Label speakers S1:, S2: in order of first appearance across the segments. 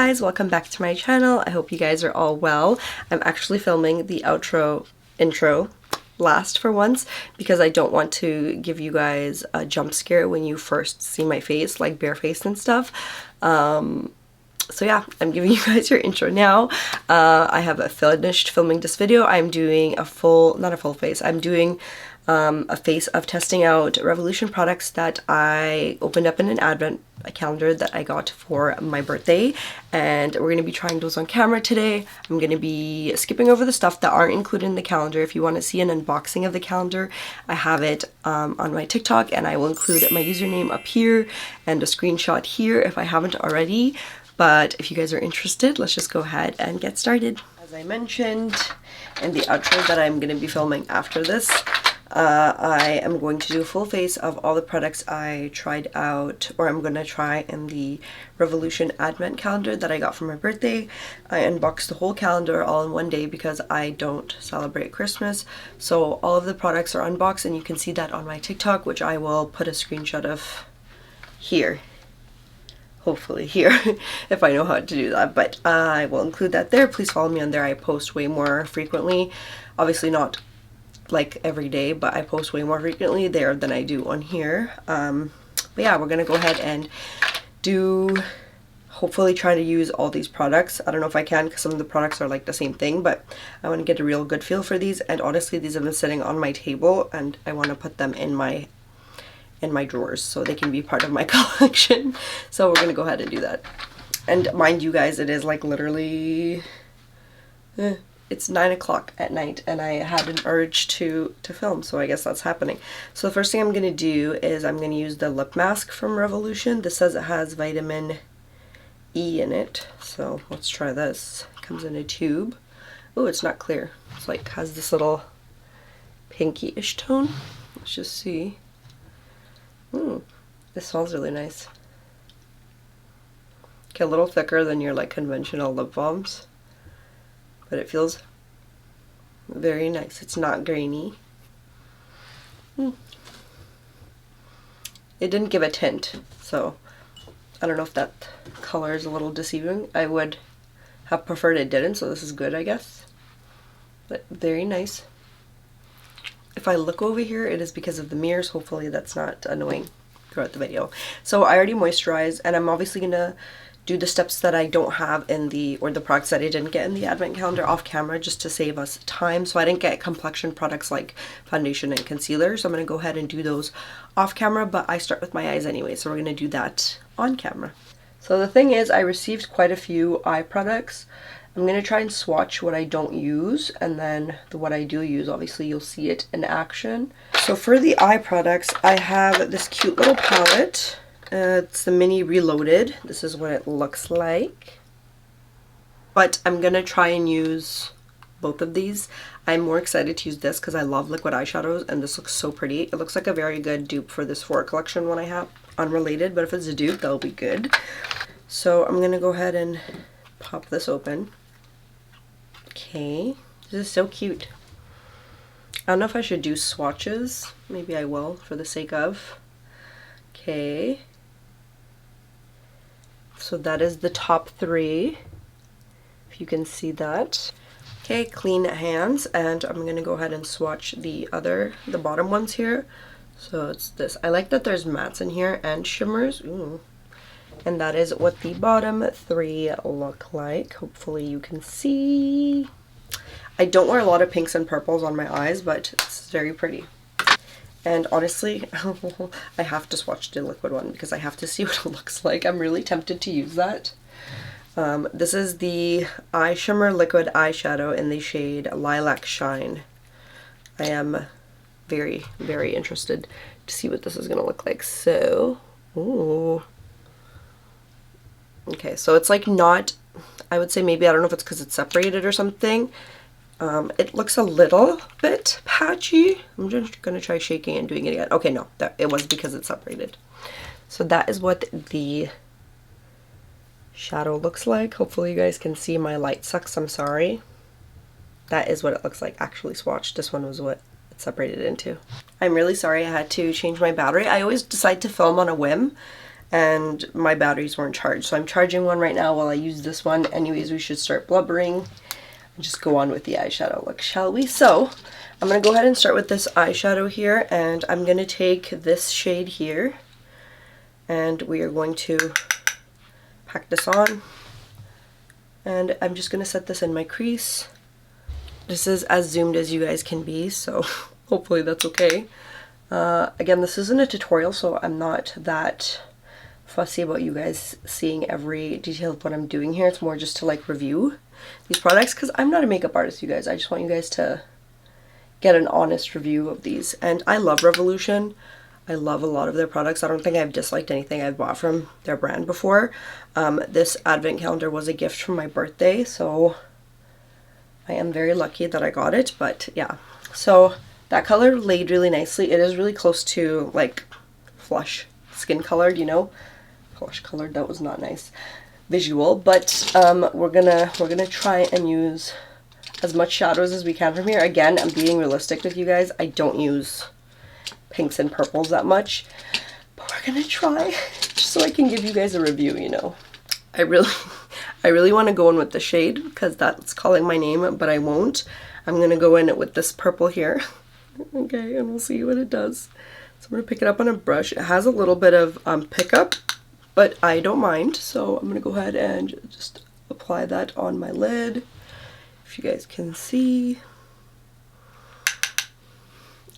S1: guys, welcome back to my channel. I hope you guys are all well. I'm actually filming the intro last for once because I don't want to give you guys a jump scare when you first see my face, like barefaced and stuff. So yeah, I'm giving you guys your intro now. I have finished filming this video. I'm doing not a full face, I'm doing a face of testing out Revolution products that I opened up in an advent calendar that I got for my birthday, and we're going to be trying those on camera today. I'm going to be skipping over the stuff that aren't included in the calendar. If you want to see an unboxing of the calendar, I have it on my TikTok, and I will include my username up here and a screenshot here if I haven't already. But if you guys are interested, let's just go ahead and get started. As I mentioned in the outro that I'm going to be filming after this, I am going to do a full face of all the products I tried out, or I'm going to try in the Revolution Advent calendar that I got for my birthday. I unboxed the whole calendar all in one day because I don't celebrate Christmas. So all of the products are unboxed, and you can see that on my TikTok, which I will put a screenshot of here. Hopefully here, if I know how to do that, but I will include that there. Please follow me on there. I post way more frequently. Obviously not like every day, but I post way more frequently there than I do on here. But yeah, we're gonna go ahead and hopefully try to use all these products. I don't know if I can because some of the products are like the same thing, but I want to get a real good feel for these. And honestly, these have been sitting on my table and I want to put them in my drawers so they can be part of my collection. So we're gonna go ahead and do that. And mind you guys, it is like literally it's 9 o'clock at night and I had an urge to film, so I guess that's happening. So the first thing I'm gonna do is I'm gonna use the lip mask from Revolution. This says it has vitamin E in it, so let's try this. It comes in a tube. Oh, it's not clear. It's like has this little pinky-ish tone. Let's just see. This smells really nice. Okay, a little thicker than your like conventional lip balms, but it feels very nice. It's not grainy. It didn't give a tint, so I don't know if that color is a little deceiving. I would have preferred it didn't, so this is good, I guess. But very nice. If I look over here, it is because of the mirrors. Hopefully that's not annoying throughout the video. So I already moisturized, and I'm obviously gonna do the steps that I don't have in the products that I didn't get in the advent calendar off camera just to save us time. So I didn't get complexion products like foundation and concealer, so I'm gonna go ahead and do those off camera, but I start with my eyes anyway, so we're gonna do that on camera. So the thing is, I received quite a few eye products. I'm going to try and swatch what I don't use, and then what I do use, obviously you'll see it in action. So for the eye products, I have this cute little palette. It's the Mini Reloaded. This is what it looks like. But I'm going to try and use both of these. I'm more excited to use this because I love liquid eyeshadows, and this looks so pretty. It looks like a very good dupe for this Sephora collection one I have. Unrelated, but if it's a dupe, that'll be good. So I'm going to go ahead and pop this open. Okay, this is so cute. I don't know if I should do swatches. Maybe I will for the sake of. Okay. So that is the top three, if you can see that. Okay, clean hands, and I'm gonna go ahead and swatch the bottom ones here. So it's this. I like that there's mattes in here and shimmers. Ooh. And that is what the bottom three look like. Hopefully you can see. I don't wear a lot of pinks and purples on my eyes, but it's very pretty. And honestly, I have to swatch the liquid one because I have to see what it looks like. I'm really tempted to use that. This is the Eye Shimmer Liquid Eyeshadow in the shade Lilac Shine. I am very, very interested to see what this is going to look like. So, ooh. Okay, so it's like not, I would say maybe, I don't know if it's because it's separated or something. It looks a little bit patchy. I'm just going to try shaking and doing it again. Okay, no, it was because it's separated. So that is what the shadow looks like. Hopefully you guys can see. My light sucks, I'm sorry. That is what it looks like actually swatched. This one was what it separated into. I'm really sorry I had to change my battery. I always decide to film on a whim, and my batteries weren't charged. So I'm charging one right now while I use this one. Anyways, we should start blubbering and just go on with the eyeshadow look, shall we? So I'm going to go ahead and start with this eyeshadow here, and I'm going to take this shade here, and we are going to pack this on, and I'm just going to set this in my crease. This is as zoomed as you guys can be, so hopefully that's okay. Again, this isn't a tutorial, so I'm not that fussy about you guys seeing every detail of what I'm doing here. It's more just to like review these products, because I'm not a makeup artist, you guys. I just want you guys to get an honest review of these. And I love Revolution. I love a lot of their products. I don't think I've disliked anything I've bought from their brand before. This advent calendar was a gift from my birthday, so I am very lucky that I got it. But yeah, so that color laid really nicely. It is really close to like flush skin colored, you know. Flush colored, that was not nice visual, but we're gonna try and use as much shadows as we can from here. Again, I'm being realistic with you guys. I don't use pinks and purples that much, but we're gonna try just so I can give you guys a review, you know. I really want to go in with the shade because that's calling my name, but I won't. I'm gonna go in with this purple here. Okay, and we'll see what it does. So I'm gonna pick it up on a brush. It has a little bit of pickup, but I don't mind. So I'm gonna go ahead and just apply that on my lid, if you guys can see.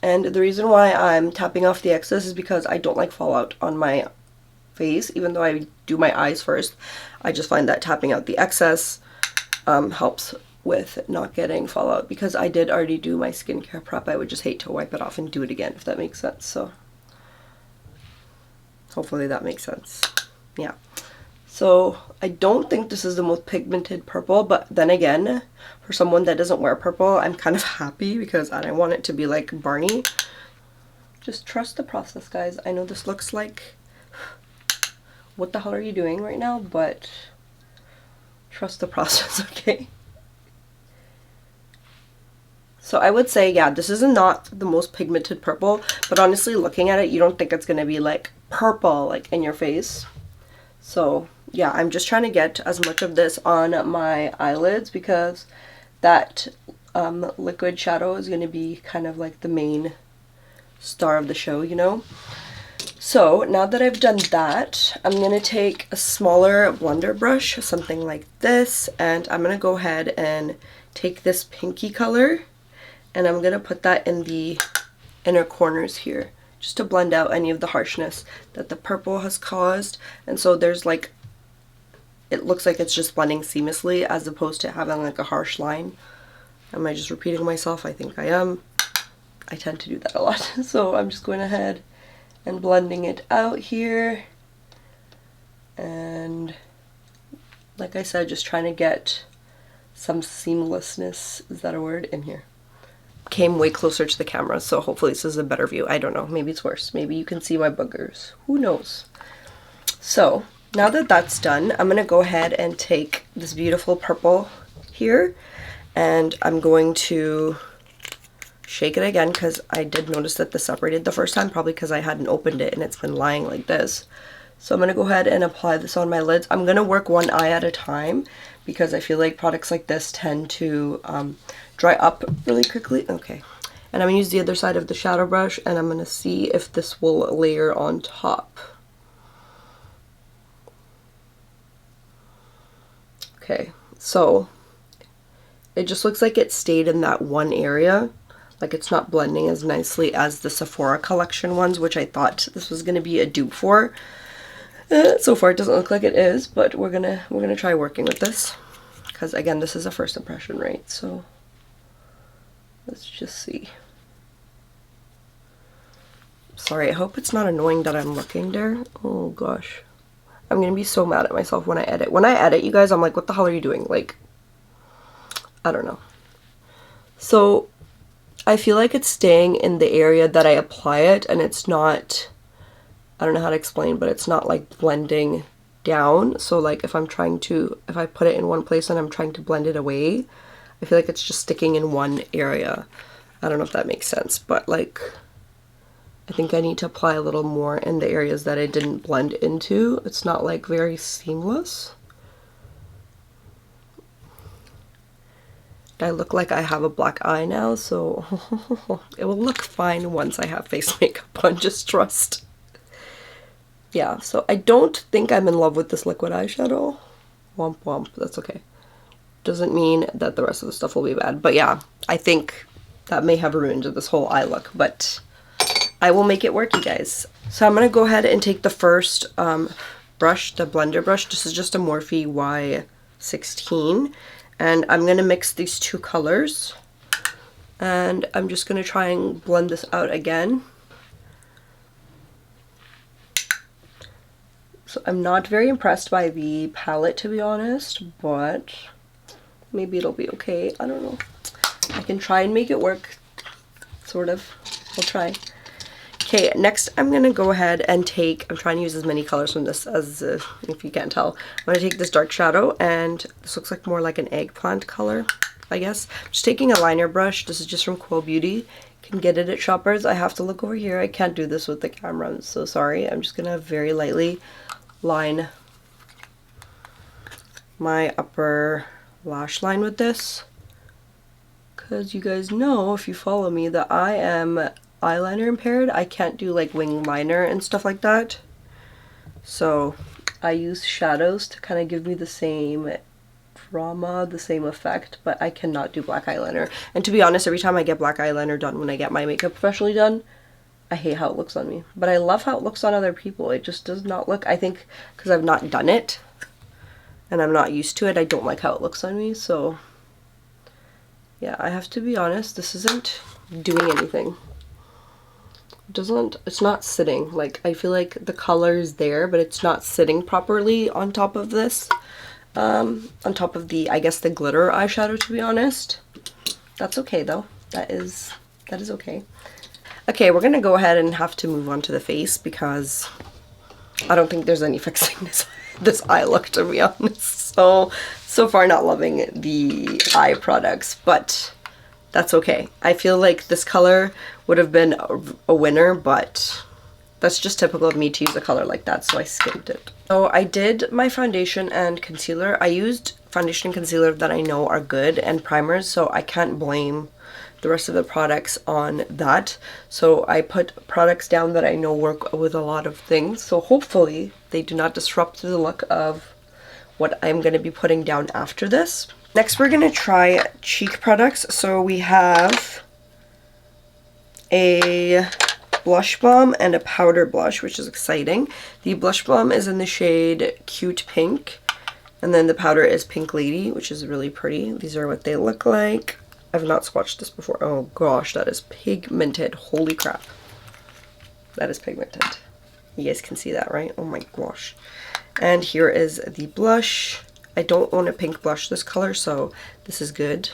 S1: And the reason why I'm tapping off the excess is because I don't like fallout on my face. Even though I do my eyes first, I just find that tapping out the excess helps with not getting fallout, because I did already do my skincare prep. I would just hate to wipe it off and do it again, if that makes sense. So hopefully that makes sense. Yeah. So I don't think this is the most pigmented purple, but then again, for someone that doesn't wear purple, I'm kind of happy because I don't want it to be like Barney. Just trust the process, guys. I know this looks like, what the hell are you doing right now? But trust the process, okay? So I would say, yeah, this is not the most pigmented purple, but honestly, looking at it, you don't think it's going to be like purple, like in your face. So yeah, I'm just trying to get as much of this on my eyelids, because that liquid shadow is going to be kind of like the main star of the show, you know? So now that I've done that, I'm going to take a smaller blender brush, something like this, and I'm going to go ahead and take this pinky color, and I'm going to put that in the inner corners here, just to blend out any of the harshness that the purple has caused. And so there's like, it looks like it's just blending seamlessly as opposed to having like a harsh line. Am I just repeating myself? I think I am. I tend to do that a lot. So I'm just going ahead and blending it out here. And like I said, just trying to get some seamlessness, is that a word, in here. Came way closer to the camera, so hopefully this is a better view. I don't know, maybe it's worse. Maybe you can see my boogers. Who knows? So now that that's done, I'm going to go ahead and take this beautiful purple here, and I'm going to shake it again, because I did notice that this separated the first time, probably because I hadn't opened it and it's been lying like this. So I'm going to go ahead and apply this on my lids. I'm going to work one eye at a time, because I feel like products like this tend to dry up really quickly. Okay, and I'm going to use the other side of the shadow brush, and I'm going to see if this will layer on top. Okay, so it just looks like it stayed in that one area. Like it's not blending as nicely as the Sephora collection ones, which I thought this was going to be a dupe for. So far it doesn't look like it is, but we're gonna try working with this, because again, this is a first impression, right? So let's just see. Sorry, I hope it's not annoying that I'm looking there. Oh gosh, I'm gonna be so mad at myself when I edit. When I edit, you guys, I'm like, what the hell are you doing? Like, I don't know. So I feel like it's staying in the area that I apply it, and it's not, I don't know how to explain, but it's not like blending down. So like if I put it in one place and I'm trying to blend it away, I feel like it's just sticking in one area. I don't know if that makes sense, but like, I think I need to apply a little more in the areas that I didn't blend into. It's not like very seamless. I look like I have a black eye now, so it will look fine once I have face makeup on, just trust. Yeah, so I don't think I'm in love with this liquid eyeshadow. Womp womp, that's okay. Doesn't mean that the rest of the stuff will be bad. But yeah, I think that may have ruined this whole eye look, but I will make it work, you guys. So I'm going to go ahead and take the first brush, the blender brush. This is just a Morphe Y16. And I'm going to mix these two colors. And I'm just going to try and blend this out again. So I'm not very impressed by the palette, to be honest, but maybe it'll be okay. I don't know. I can try and make it work, sort of. I'll try. Okay, next I'm going to go ahead and take, I'm trying to use as many colors from this as, if you can't tell. I'm going to take this dark shadow, and this looks like more like an eggplant color, I guess. I'm just taking a liner brush. This is just from Quo Beauty. You can get it at Shoppers. I have to look over here. I can't do this with the camera. I'm so sorry. I'm just going to very lightly line my upper lash line with this. Because you guys know, if you follow me, that I am eyeliner impaired. I can't do like wing liner and stuff like that. So I use shadows to kind of give me the same drama, the same effect, but I cannot do black eyeliner. And to be honest, every time I get black eyeliner done when I get my makeup professionally done, I hate how it looks on me. But I love how it looks on other people. It just does not look, I think because I've not done it and I'm not used to it, I don't like how it looks on me. So yeah, I have to be honest, this isn't doing anything. It's not sitting. Like, I feel like the color is there, but it's not sitting properly on top of this. On top of the, I guess, the glitter eyeshadow, to be honest. That's okay though. That is okay. Okay, we're gonna go ahead and have to move on to the face because I don't think there's any fixing this eye look, to be honest. So far not loving the eye products, but that's okay. I feel like this color would have been a winner, but that's just typical of me to use a color like that, so I skipped it. So I did my foundation and concealer. I used foundation and concealer that I know are good and primers, so I can't blame the rest of the products on that. So I put products down that I know work with a lot of things, so hopefully they do not disrupt the look of what I'm going to be putting down after this. Next we're going to try cheek products. So we have a blush balm and a powder blush, which is exciting. The blush balm is in the shade Cute Pink, and then the powder is Pink Lady, which is really pretty. These are what they look like. I've not swatched this before. Oh gosh, that is pigmented. Holy crap. That is pigmented. You guys can see that, right? Oh my gosh. And here is the blush. I don't own a pink blush this color, so this is good.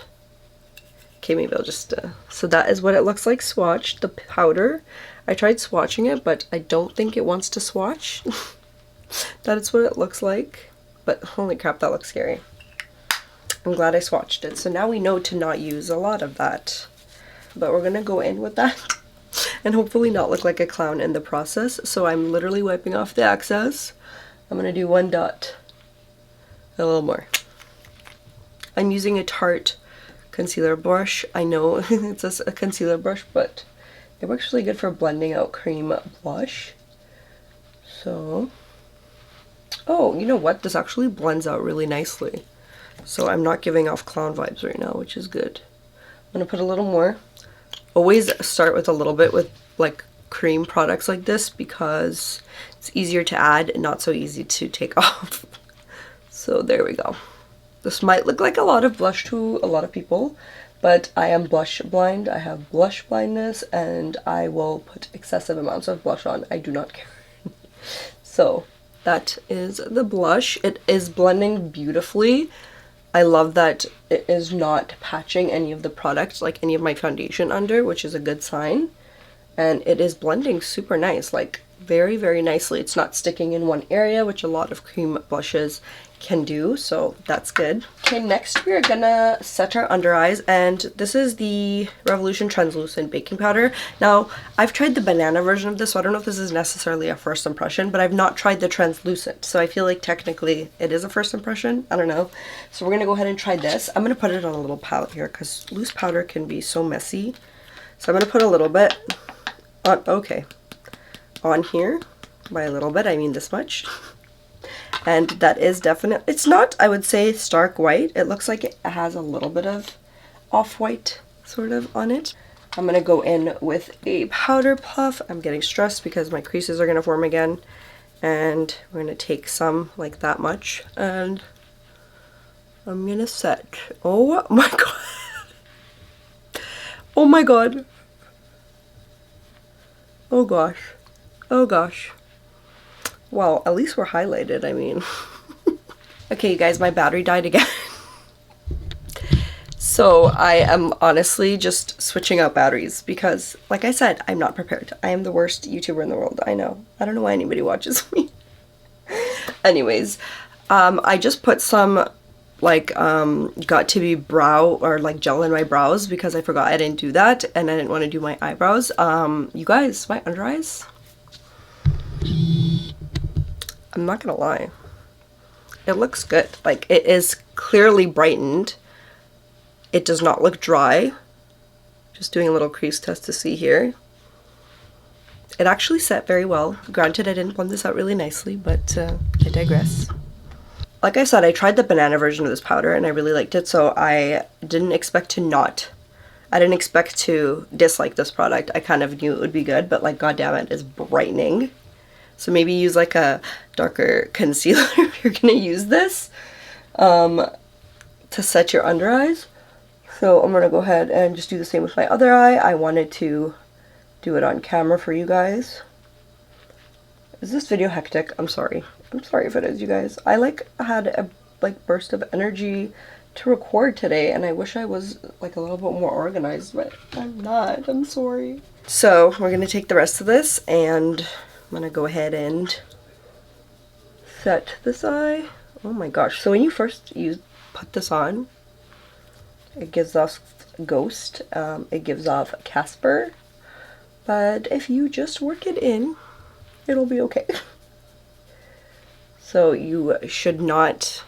S1: Okay, maybe I'll just... So that is what it looks like swatched. The powder, I tried swatching it, but I don't think it wants to swatch. That is what it looks like. But holy crap, that looks scary. I'm glad I swatched it. So now we know to not use a lot of that. But we're going to go in with that and hopefully not look like a clown in the process. So I'm literally wiping off the excess. I'm going to do one dot. A little more. I'm using a Tarte concealer brush. I know it's a concealer brush, but it works really good for blending out cream blush. So, oh, you know what? This actually blends out really nicely. So I'm not giving off clown vibes right now, which is good. I'm going to put a little more. Always start with a little bit with like cream products like this because it's easier to add and not so easy to take off. So there we go. This might look like a lot of blush to a lot of people, but I am blush blind. I have blush blindness and I will put excessive amounts of blush on. I do not care. So that is the blush. It is blending beautifully. I love that it is not patching any of the products, like any of my foundation under, which is a good sign. And it is blending super nice, like very, very nicely. It's not sticking in one area, which a lot of cream blushes can do, so that's good. Okay, next we're gonna set our under eyes, and this is the Revolution Translucent Baking Powder. Now, I've tried the banana version of this, so I don't know if this is necessarily a first impression, but I've not tried the translucent, so I feel like technically it is a first impression. I don't know. So we're gonna go ahead and try this. I'm gonna put it on a little palette here because loose powder can be so messy. So I'm gonna put a little bit on, okay, on here. By a little bit, I mean this much. And that is definitely, it's not, I would say, stark white. It looks like it has a little bit of off-white sort of on it. I'm going to go in with a powder puff. I'm getting stressed because my creases are going to form again. And we're going to take some, like that much, and I'm going to set. Oh my god. Oh my god. Oh gosh. Oh gosh. Well, at least we're highlighted, I mean. Okay, you guys, my battery died again. So I am honestly just switching out batteries because, like I said, I'm not prepared. I am the worst YouTuber in the world, I know. I don't know why anybody watches me. Anyways, I just put some, like, got to be brow, or like gel in my brows because I forgot I didn't do that, and I didn't want to do my eyebrows. You guys, my under eyes, I'm not gonna lie, it looks good. Like, it is clearly brightened. It does not look dry. Just doing a little crease test to see here. It actually set very well. Granted, I didn't blend this out really nicely, but I digress. Like I said, I tried the banana version of this powder and I really liked it, so I didn't expect to dislike this product. I kind of knew it would be good, but like, goddamn, it is brightening. So maybe use like a darker concealer if you're gonna use this to set your under eyes. So I'm gonna go ahead and just do the same with my other eye. I wanted to do it on camera for you guys. Is this video hectic? I'm sorry. I'm sorry if it is, you guys. I had a burst of energy to record today, and I wish I was like a little bit more organized, but I'm not. I'm sorry. So we're gonna take the rest of this, and I'm gonna go ahead and set this eye. Oh my gosh. So when you first put this on, it gives off Ghost, it gives off Casper, but if you just work it in, it'll be okay. So you should not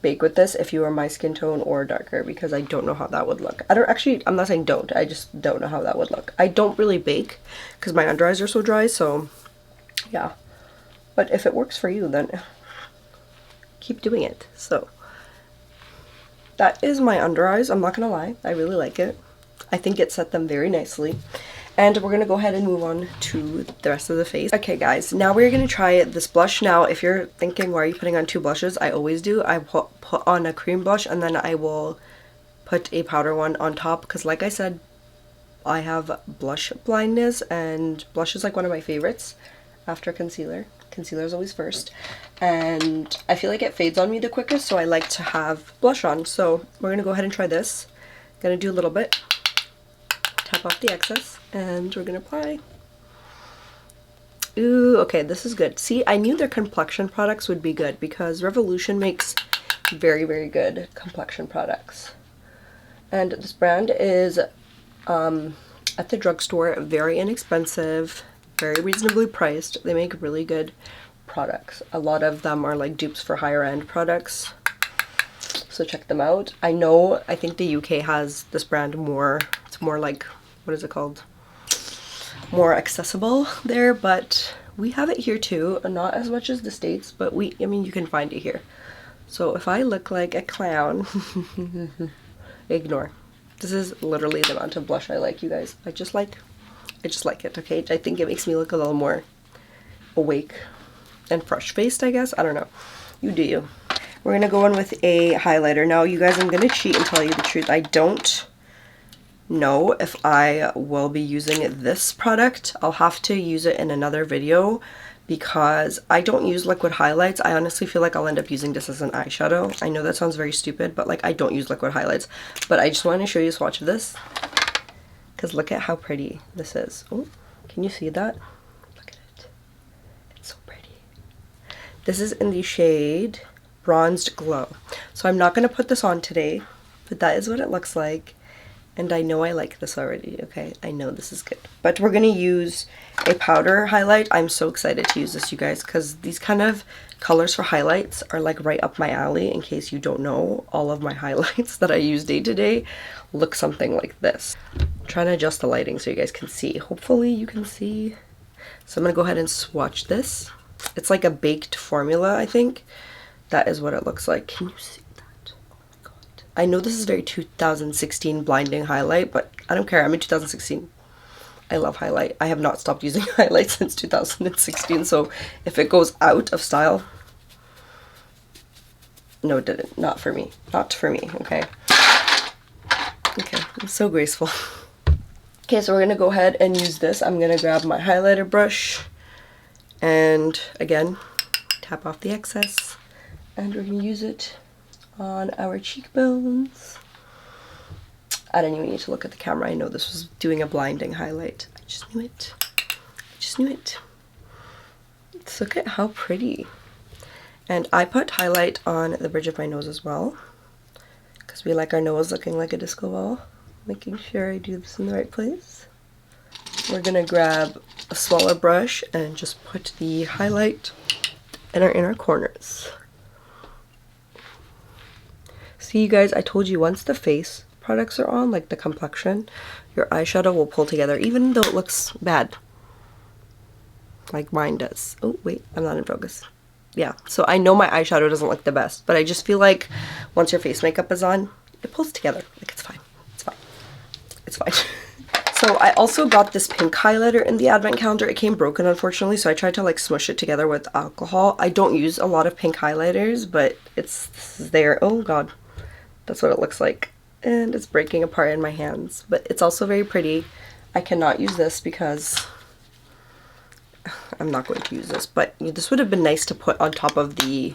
S1: bake with this if you are my skin tone or darker, because I don't know how that would look. I'm not saying don't, I just don't know how that would look. I don't really bake because my under eyes are so dry, so yeah. But if it works for you, then keep doing it. So that is my under eyes. I'm not gonna lie, I really like it. I think it set them very nicely. And we're gonna go ahead and move on to the rest of the face. Okay guys, now we're gonna try this blush. Now if you're thinking, why are you putting on two blushes? I always do. I put on a cream blush and then I will put a powder one on top, because like I said, I have blush blindness and blush is like one of my favorites after concealer. Concealer is always first, and I feel like it fades on me the quickest, so I like to have blush on. So we're gonna go ahead and try this. Gonna do a little bit, tap off the excess, and we're gonna apply. Ooh, okay, this is good. See, I knew their complexion products would be good because Revolution makes very, very good complexion products. And this brand is at the drugstore, very inexpensive, very reasonably priced. They make really good products. A lot of them are like dupes for higher end products, so check them out. I think the UK has this brand more, it's more like, what is it called? More accessible there, but we have it here too. Not as much as the States, but I mean, you can find it here. So if I look like a clown, ignore. This is literally the amount of blush I like, you guys. I just like it, okay? I think it makes me look a little more awake and fresh-faced, I guess. I don't know. You do you. We're gonna go in with a highlighter. Now, you guys, I'm gonna cheat and tell you the truth. I don't know if I will be using this product. I'll have to use it in another video because I don't use liquid highlights. I honestly feel like I'll end up using this as an eyeshadow. I know that sounds very stupid, but like, I don't use liquid highlights. But I just want to show you a swatch of this because look at how pretty this is. Oh, can you see that? Look at it. This is in the shade Bronzed Glow. So I'm not going to put this on today, but that is what it looks like. And I know I like this already, okay? I know this is good. But we're going to use a powder highlight. I'm so excited to use this, you guys, because these kind of colors for highlights are like right up my alley. In case you don't know, all of my highlights that I use day to day look something like this. I'm trying to adjust the lighting so you guys can see. Hopefully you can see. So I'm going to go ahead and swatch this. It's like a baked formula, I think. That is what it looks like. Can you see? I know this is very 2016 blinding highlight, but I don't care. I'm in 2016. I love highlight. I have not stopped using highlight since 2016, so if it goes out of style, no, it didn't. Not for me. Not for me, okay? Okay, I'm so graceful. Okay, so we're going to go ahead and use this. I'm going to grab my highlighter brush and, again, tap off the excess, and we're going to use it on our cheekbones. I didn't even need to look at the camera. I know this was doing a blinding highlight. I just knew it. I just knew it. Let's look at how pretty. And I put highlight on the bridge of my nose as well, because we like our nose looking like a disco ball. Making sure I do this in the right place. We're gonna grab a smaller brush and just put the highlight in our inner corners. See, you guys, I told you once the face products are on, like the complexion, your eyeshadow will pull together, even though it looks bad. Like mine does. Oh, wait, I'm not in focus. Yeah, so I know my eyeshadow doesn't look the best, but I just feel like once your face makeup is on, it pulls together. Like, it's fine. It's fine. It's fine. So I also got this pink highlighter in the advent calendar. It came broken, unfortunately, so I tried to like smush it together with alcohol. I don't use a lot of pink highlighters, but this is there. Oh, God. That's what it looks like. And it's breaking apart in my hands. But it's also very pretty. I cannot use this because I'm not going to use this. But this would have been nice to put on top of the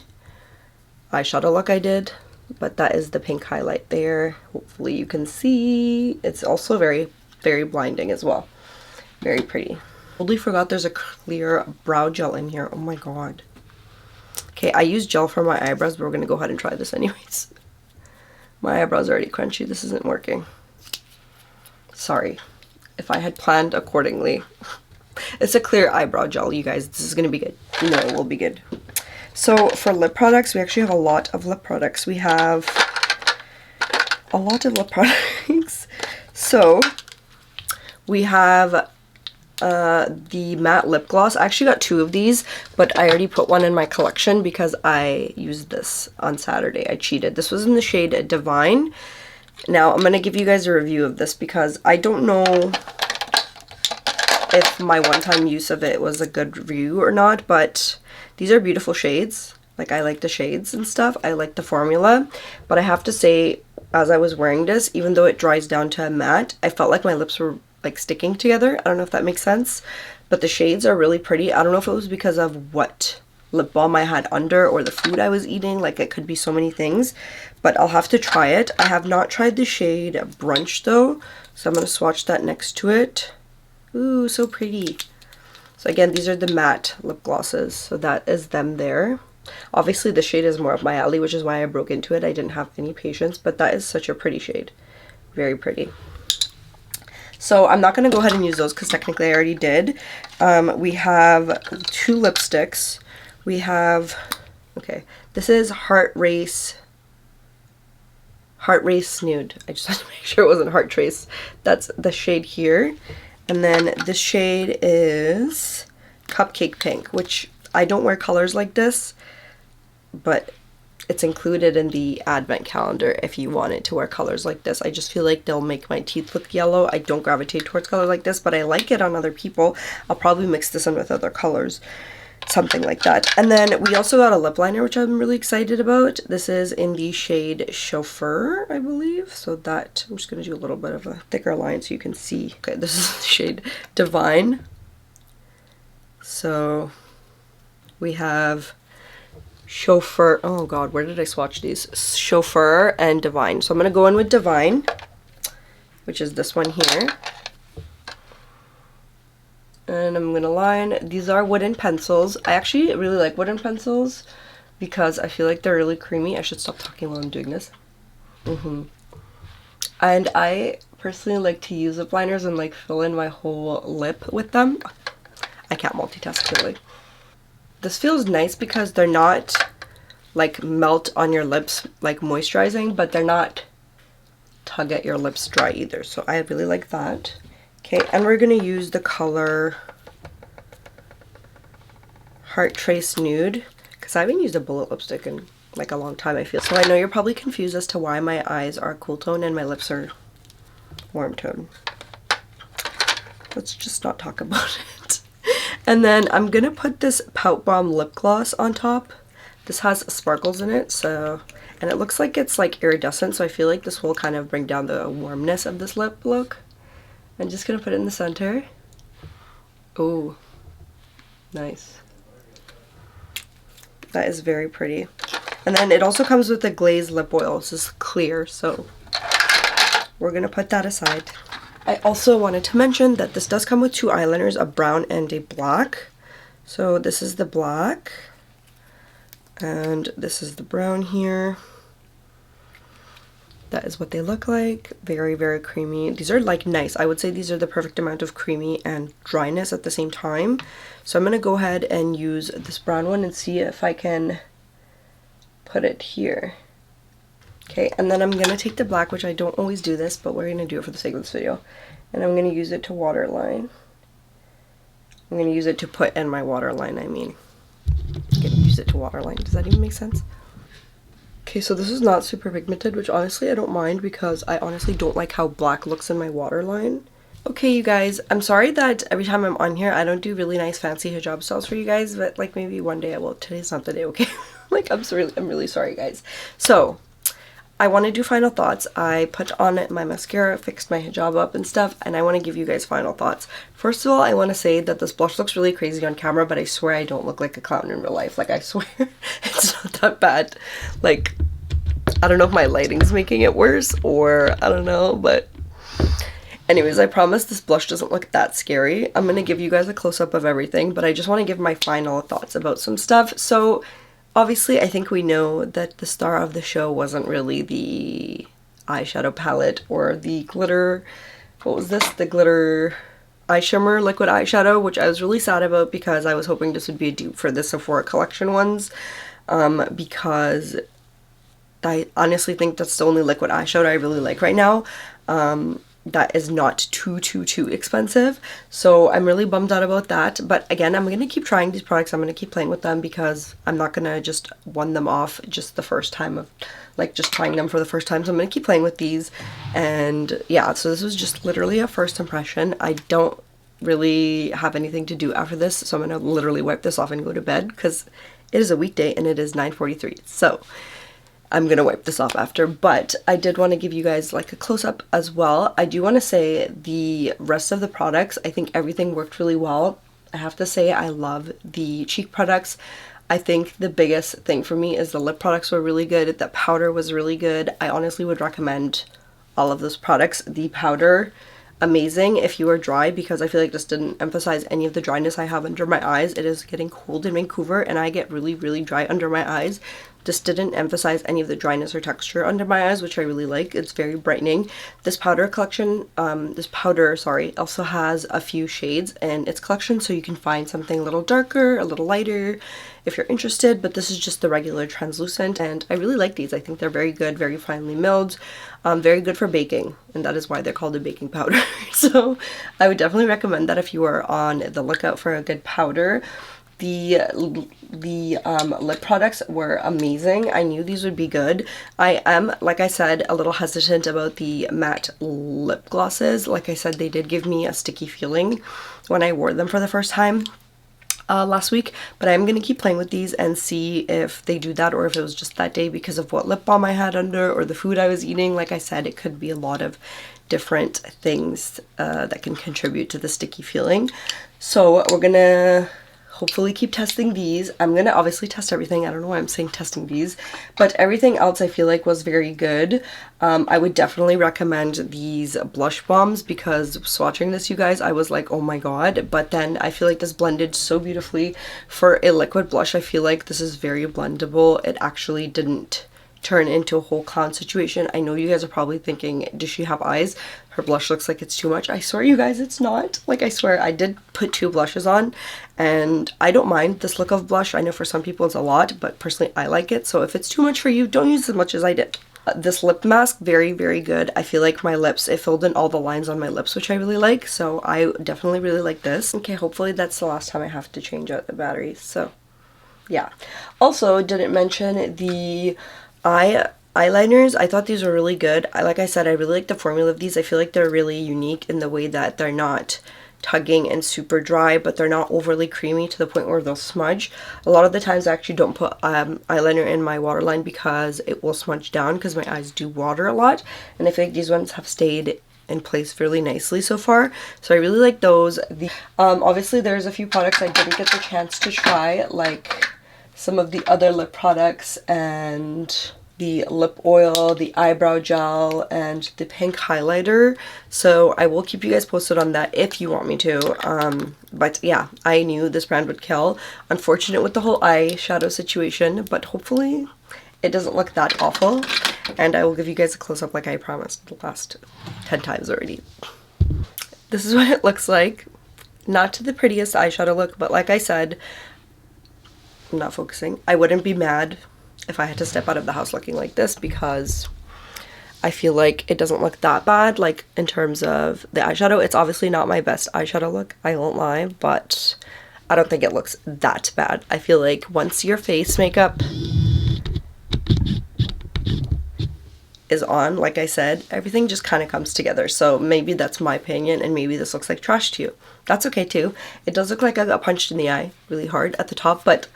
S1: eyeshadow look I did. But that is the pink highlight there. Hopefully you can see. It's also very, very blinding as well. Very pretty. Totally forgot there's a clear brow gel in here. Oh my god. Okay, I use gel for my eyebrows, but we're going to go ahead and try this anyways. My eyebrows are already crunchy. This isn't working. Sorry. If I had planned accordingly. It's a clear eyebrow gel, you guys. This is going to be good. You know it will be good. So for lip products, we actually have a lot of lip products. We have a lot of lip products. So we have the matte lip gloss. I actually got 2 of these, but I already put one in my collection because I used this on Saturday. I cheated. This was in the shade Divine. Now I'm going to give you guys a review of this because I don't know if my one-time use of it was a good review or not, but these are beautiful shades. Like, I like the shades and stuff. I like the formula, but I have to say, as I was wearing this, even though it dries down to a matte, I felt like my lips were like sticking together. I don't know if that makes sense, but the shades are really pretty. I don't know if it was because of what lip balm I had under or the food I was eating. Like, it could be so many things, but I'll have to try it. I have not tried the shade Brunch though, so I'm going to swatch that next to it. Ooh, so pretty. So again, these are the matte lip glosses, so that is them there. Obviously the shade is more up my alley, which is why I broke into it. I didn't have any patience, but that is such a pretty shade. Very pretty. So I'm not going to go ahead and use those because technically I already did. We have 2 lipsticks. We have, okay, this is Heart Race Nude. I just had to make sure it wasn't Heart Trace. That's the shade here. And then this shade is Cupcake Pink, which I don't wear colors like this, but it's included in the advent calendar if you wanted to wear colors like this. I just feel like they'll make my teeth look yellow. I don't gravitate towards color like this, but I like it on other people. I'll probably mix this in with other colors, something like that. And then we also got a lip liner, which I'm really excited about. This is in the shade Chauffeur, I believe. So that, I'm just going to do a little bit of a thicker line so you can see. Okay, this is the shade Divine. So we have Chauffeur, oh god, where did I swatch these? Chauffeur and Divine. So I'm going to go in with Divine, which is this one here. And I'm gonna line. These are wooden pencils. I actually really like wooden pencils because I feel like they're really creamy. I should stop talking while I'm doing this. And I personally like to use lip liners and like fill in my whole lip with them. I can't multitask clearly. This feels nice because they're not like melt on your lips like moisturizing, but they're not tug at your lips dry either. So I really like that. Okay, and we're gonna use the color Heart Trace Nude because I haven't used a bullet lipstick in like a long time, I feel. So I know you're probably confused as to why my eyes are cool tone and my lips are warm tone. Let's just not talk about it. And then I'm gonna put this Pout Bomb lip gloss on top. This has sparkles in it, so, and it looks like it's like iridescent, so I feel like this will kind of bring down the warmness of this lip look. I'm just gonna put it in the center. Oh, nice. That is very pretty. And then it also comes with a glazed lip oil. This is clear, so we're gonna put that aside. I also wanted to mention that this does come with two eyeliners, a brown and a black. So this is the black, and this is the brown here. That is what they look like. Very, very creamy. These are like nice. I would say these are the perfect amount of creamy and dryness at the same time. So I'm gonna go ahead and use this brown one and see if I can put it here. Okay, and then I'm gonna take the black, which I don't always do this, but we're gonna do it for the sake of this video. And I'm gonna use it to waterline. I'm gonna use it to put in my waterline, I mean. I'm gonna use it to waterline. Does that even make sense? Okay, so this is not super pigmented, which honestly I don't mind because I honestly don't like how black looks in my waterline. Okay, you guys, I'm sorry that every time I'm on here I don't do really nice fancy hijab styles for you guys, but like maybe one day I will. Today's not the day, okay? Like I'm really sorry, guys. So I want to do final thoughts. I put on my mascara, fixed my hijab up and stuff, and I want to give you guys final thoughts. First of all, I want to say that this blush looks really crazy on camera, but I swear I don't look like a clown in real life. Like, I swear it's not that bad. Like, I don't know if my lighting's making it worse or I don't know, but anyways, I promise this blush doesn't look that scary. I'm going to give you guys a close-up of everything, but I just want to give my final thoughts about some stuff. So obviously, I think we know that the star of the show wasn't really the eyeshadow palette or the glitter, what was this? The glitter eye shimmer liquid eyeshadow, which I was really sad about because I was hoping this would be a dupe for the Sephora collection ones, because I honestly think that's the only liquid eyeshadow I really like right now. That is not too expensive, so I'm really bummed out about that. But again, I'm gonna keep trying these products. I'm gonna keep playing with them because I'm not gonna just one them off just the first time of like just trying them for the first time. So I'm gonna keep playing with these, and yeah, so this was just literally a first impression. I don't really have anything to do after this, so I'm gonna literally wipe this off and go to bed because it is a weekday and it is 9:43. So I'm gonna wipe this off after, but I did want to give you guys like a close-up as well. I do want to say the rest of the products, I think everything worked really well. I have to say I love the cheek products. I think the biggest thing for me is the lip products were really good. The powder was really good. I honestly would recommend all of those products. The powder, amazing if you are dry, because I feel like this didn't emphasize any of the dryness I have under my eyes. It is getting cold in Vancouver and I get really dry under my eyes. This didn't emphasize any of the dryness or texture under my eyes, which I really like. It's very brightening. This powder collection, also has a few shades in its collection, so you can find something a little darker, a little lighter if you're interested, but this is just the regular translucent, and I really like these. I think they're very good, very finely milled, very good for baking, and that is why they're called a baking powder. So I would definitely recommend that if you are on the lookout for a good powder. The lip products were amazing. I knew these would be good. I am, like I said, a little hesitant about the matte lip glosses. Like I said, they did give me a sticky feeling when I wore them for the first time last week, but I'm gonna keep playing with these and see if they do that or if it was just that day because of what lip balm I had under or the food I was eating. Like I said, it could be a lot of different things that can contribute to the sticky feeling. So we're gonna hopefully keep testing these. I'm gonna obviously test everything. I don't know why I'm saying testing these, but everything else I feel like was very good. I would definitely recommend these blush bombs because swatching this, you guys, I was like, oh my god. But then I feel like this blended so beautifully for a liquid blush. I feel like this is very blendable. It actually didn't turn into a whole clown situation. I know you guys are probably thinking, does she have eyes? Her blush looks like it's too much. I swear, you guys, it's not. Like, I swear, I did put 2 blushes on, and I don't mind this look of blush. I know for some people it's a lot, but personally, I like it. So if it's too much for you, don't use as much as I did. This lip mask, very, very good. I feel like my lips, it filled in all the lines on my lips, which I really like. So I definitely really like this. Okay, hopefully that's the last time I have to change out the batteries. So yeah. Also, didn't mention the eyeliners. I thought these were really good. Like I said, I really like the formula of these. I feel like they're really unique in the way that they're not tugging and super dry, but they're not overly creamy to the point where they'll smudge. A lot of the times I actually don't put eyeliner in my waterline because it will smudge down because my eyes do water a lot, and I feel like these ones have stayed in place fairly nicely so far, so I really like those. Obviously there's a few products I didn't get the chance to try, like some of the other lip products and the lip oil, the eyebrow gel, and the pink highlighter. So I will keep you guys posted on that if you want me to. But yeah, I knew this brand would kill. Unfortunate with the whole eyeshadow situation, but hopefully it doesn't look that awful. And I will give you guys a close-up like I promised the last 10 times already. This is what it looks like. Not to the prettiest eyeshadow look, but like I said, I'm not focusing. I wouldn't be mad if I had to step out of the house looking like this because I feel like it doesn't look that bad, like in terms of the eyeshadow. It's obviously not my best eyeshadow look, I won't lie, but I don't think it looks that bad. I feel like once your face makeup is on, like I said, everything just kind of comes together. So maybe that's my opinion, and maybe this looks like trash to you. That's okay too. It does look like I got punched in the eye really hard at the top, but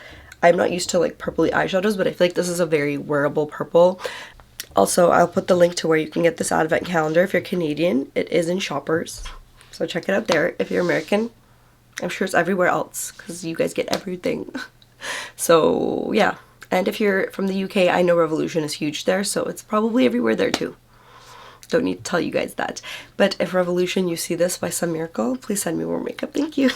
S1: I'm not used to like purpley eyeshadows, but I feel like this is a very wearable purple. Also, I'll put the link to where you can get this advent calendar if you're Canadian. It is in Shoppers, so check it out there. If you're American, I'm sure it's everywhere else because you guys get everything. So yeah, and if you're from the UK, I know Revolution is huge there, so it's probably everywhere there too. Don't need to tell you guys that. But if Revolution, you see this by some miracle, please send me more makeup. Thank you.